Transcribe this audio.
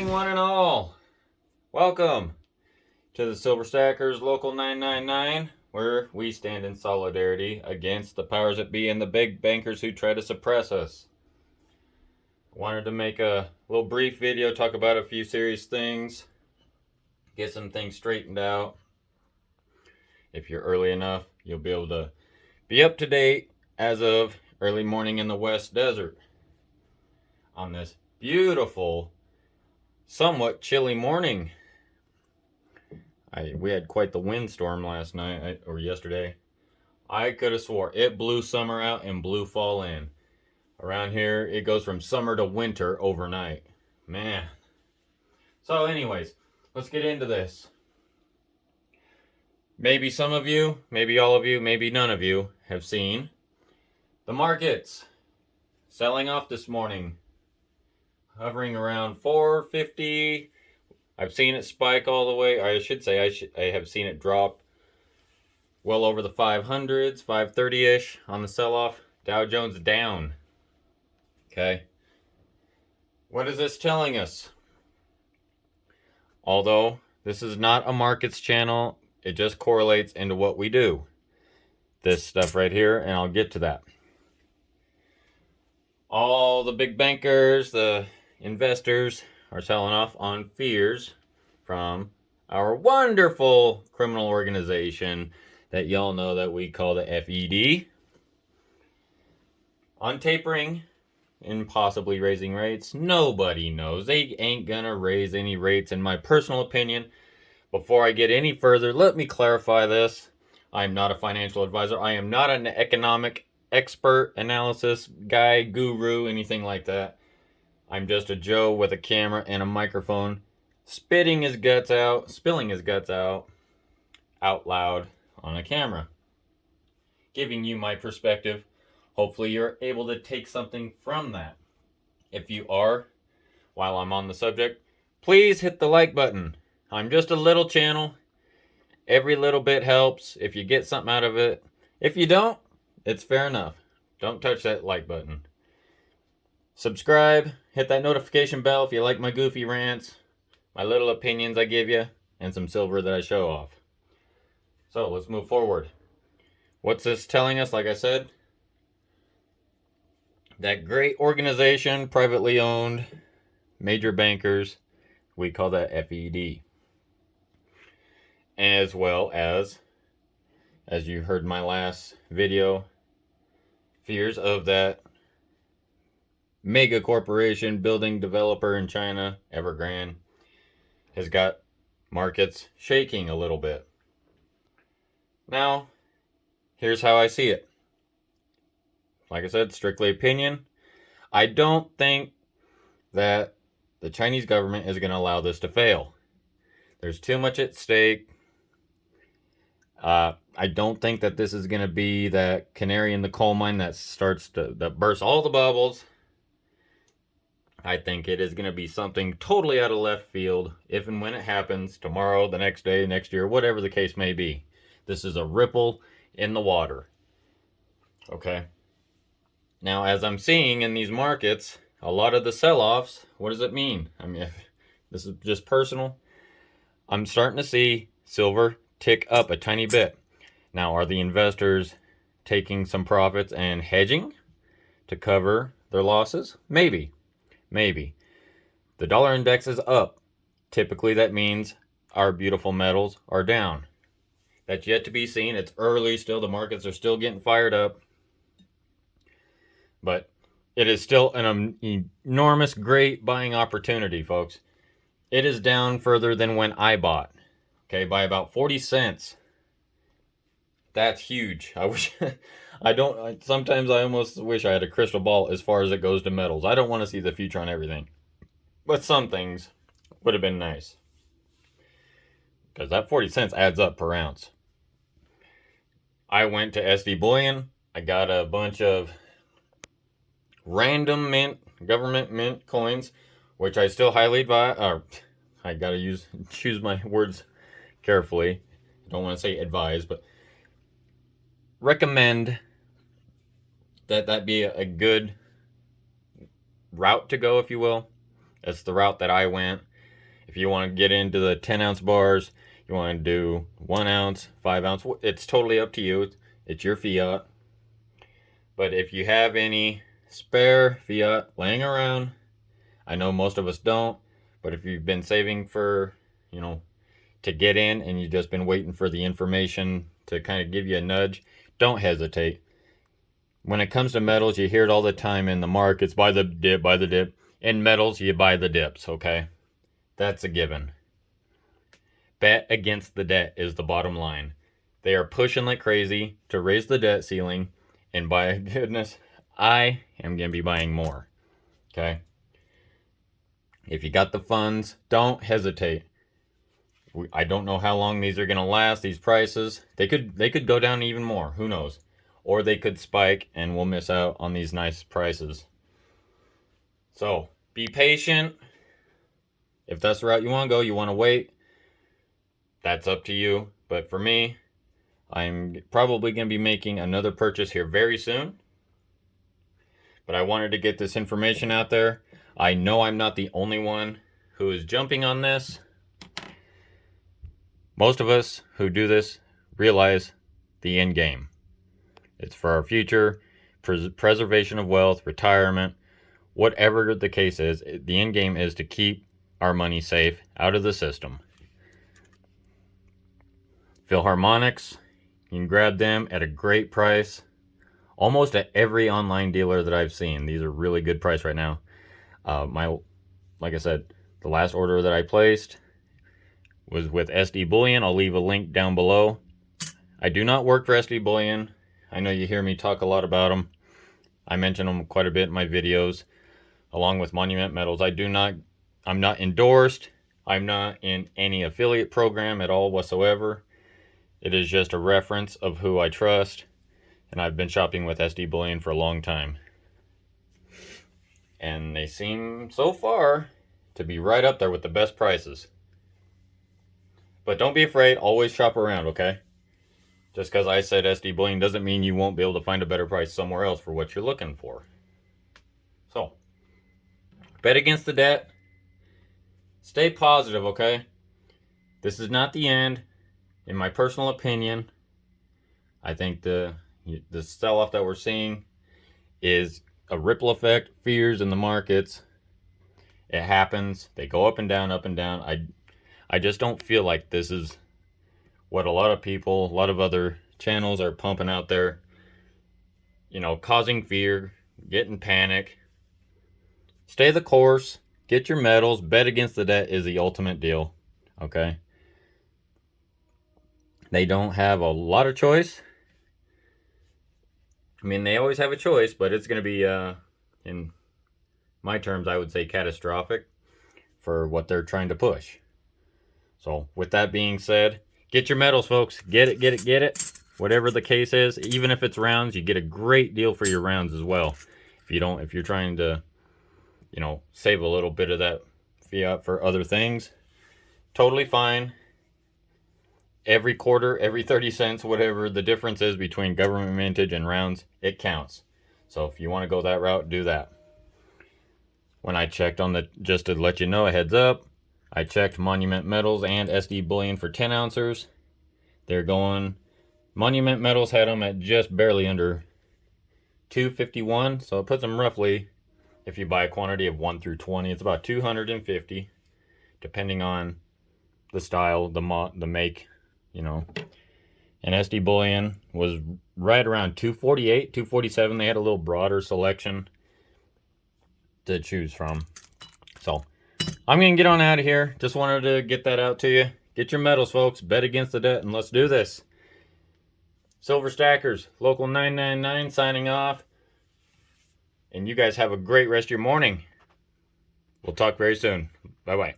morning, one and all. Welcome to the Silver Stackers Local 999, where we stand in solidarity against the powers that be and the big bankers who try to suppress us. I wanted to make a little brief video, talk about a few serious things, get some things straightened out. If you're early enough, you'll be able to be up to date as of early morning in the West Desert on this beautiful, somewhat chilly morning. We had quite the windstorm last night, or yesterday. I could have swore it blew summer out and blew fall in. Around here, it goes from summer to winter overnight. Man. So anyways, let's get into this. Maybe some of you, maybe all of you, maybe none of you have seen the markets selling off this morning, hovering around 450. I've seen it spike all the way. I should say I have seen it drop well over the 500s, 530-ish on the sell-off. Dow Jones down. Okay. What is this telling us? Although this is not a markets channel, it just correlates into what we do. This stuff right here, and I'll get to that. All the big bankers, the investors are selling off on fears from our wonderful criminal organization that y'all know that we call the FED. On tapering and possibly raising rates, nobody knows. They ain't gonna raise any rates, in my personal opinion. Before I get any further, let me clarify this. I'm not a financial advisor. I am not an economic expert, analysis guy, guru, anything like that. I'm just a Joe with a camera and a microphone, spilling his guts out loud on a camera, giving you my perspective. Hopefully you're able to take something from that. If you are, while I'm on the subject, please hit the like button. I'm just a little channel. Every little bit helps if you get something out of it. If you don't, it's fair enough. Don't touch that like button. Subscribe, hit that notification bell if you like my goofy rants, my little opinions I give you, and some silver that I show off. So let's move forward. What's this telling us? Like I said, that great organization, privately owned, major bankers, we call that FED. As well as you heard in my last video, fears of that mega corporation building developer in China, Evergrande, has got markets shaking a little bit. Now, here's how I see it. Like I said, strictly opinion. I don't think that the Chinese government is going to allow this to fail. There's too much at stake. I don't think that this is going to be that canary in the coal mine that bursts all the bubbles. I think it is going to be something totally out of left field if and when it happens, tomorrow, the next day, next year, whatever the case may be. This is a ripple in the water. Okay? Now, as I'm seeing in these markets, a lot of the sell-offs, what does it mean? I mean, if this is just personal. I'm starting to see silver tick up a tiny bit. Now, are the investors taking some profits and hedging to cover their losses? Maybe. The dollar index is up. Typically, that means our beautiful metals are down. That's yet to be seen. It's early still. The markets are still getting fired up. But it is still an enormous, great buying opportunity, folks. It is down further than when I bought. Okay, by about 40 cents. That's huge. Sometimes I almost wish I had a crystal ball as far as it goes to metals. I don't want to see the future on everything. But some things would have been nice. Because that 40 cents adds up per ounce. I went to SD Bullion. I got a bunch of random government mint coins, which I still highly advise. I gotta choose my words carefully. I don't want to say advise, but recommend that be a good route to go, if you will. That's the route that I went. If you want to get into the 10-ounce bars, you want to do 1 ounce, 5 ounce, it's totally up to you. It's your fiat. But if you have any spare fiat laying around, I know most of us don't, but if you've been saving for, you know, to get in and you've just been waiting for the information to kind of give you a nudge, don't hesitate. When it comes to metals, you hear it all the time in the markets, buy the dip, buy the dip. In metals, you buy the dips, okay? That's a given. Bet against the debt is the bottom line. They are pushing like crazy to raise the debt ceiling, and by goodness, I am going to be buying more, okay? If you got the funds, don't hesitate. I don't know how long these are going to last, these prices. They could go down even more, who knows? Or they could spike and we'll miss out on these nice prices. So, be patient. If that's the route you want to go, you want to wait, that's up to you. But for me, I'm probably going to be making another purchase here very soon. But I wanted to get this information out there. I know I'm not the only one who is jumping on this. Most of us who do this realize the end game. It's for our future, preservation of wealth, retirement, whatever the case is. The end game is to keep our money safe out of the system. Philharmonics, you can grab them at a great price. Almost at every online dealer that I've seen. These are really good price right now. Like I said, the last order that I placed was with SD Bullion. I'll leave a link down below. I do not work for SD Bullion. I know you hear me talk a lot about them. I mention them quite a bit in my videos, along with Monument Metals. I'm not endorsed. I'm not in any affiliate program at all whatsoever. It is just a reference of who I trust, and I've been shopping with SD Bullion for a long time. And they seem, so far, to be right up there with the best prices. But don't be afraid, always shop around, okay? Just because I said SD Bullion doesn't mean you won't be able to find a better price somewhere else for what you're looking for. So, bet against the debt. Stay positive, okay? This is not the end. In my personal opinion, I think the sell-off that we're seeing is a ripple effect, fears in the markets. It happens. They go up and down, up and down. I just don't feel like this is what a lot of people, a lot of other channels are pumping out there, you know, causing fear, getting panic. Stay the course, get your metals, bet against the debt is the ultimate deal, okay? They don't have a lot of choice. I mean, they always have a choice, but it's going to be, in my terms, I would say catastrophic for what they're trying to push. So, with that being said, get your metals, folks. Get it, get it, get it. Whatever the case is, even if it's rounds, you get a great deal for your rounds as well. If you're trying to, you know, save a little bit of that fiat for other things, totally fine. Every quarter, every 30 cents, whatever the difference is between government mintage and rounds, it counts. So if you want to go that route, do that. When I checked just to let you know, a heads up, I checked Monument Metals and SD Bullion for 10 ounces. They're going, Monument Metals had them at just barely under $251. So it puts them roughly, if you buy a quantity of 1 through 20, it's about $250, depending on the style, the make, you know. And SD Bullion was right around $248, $247. They had a little broader selection to choose from. So I'm going to get on out of here. Just wanted to get that out to you. Get your metals, folks. Bet against the debt, and let's do this. Silver Stackers, Local 999 signing off. And you guys have a great rest of your morning. We'll talk very soon. Bye-bye.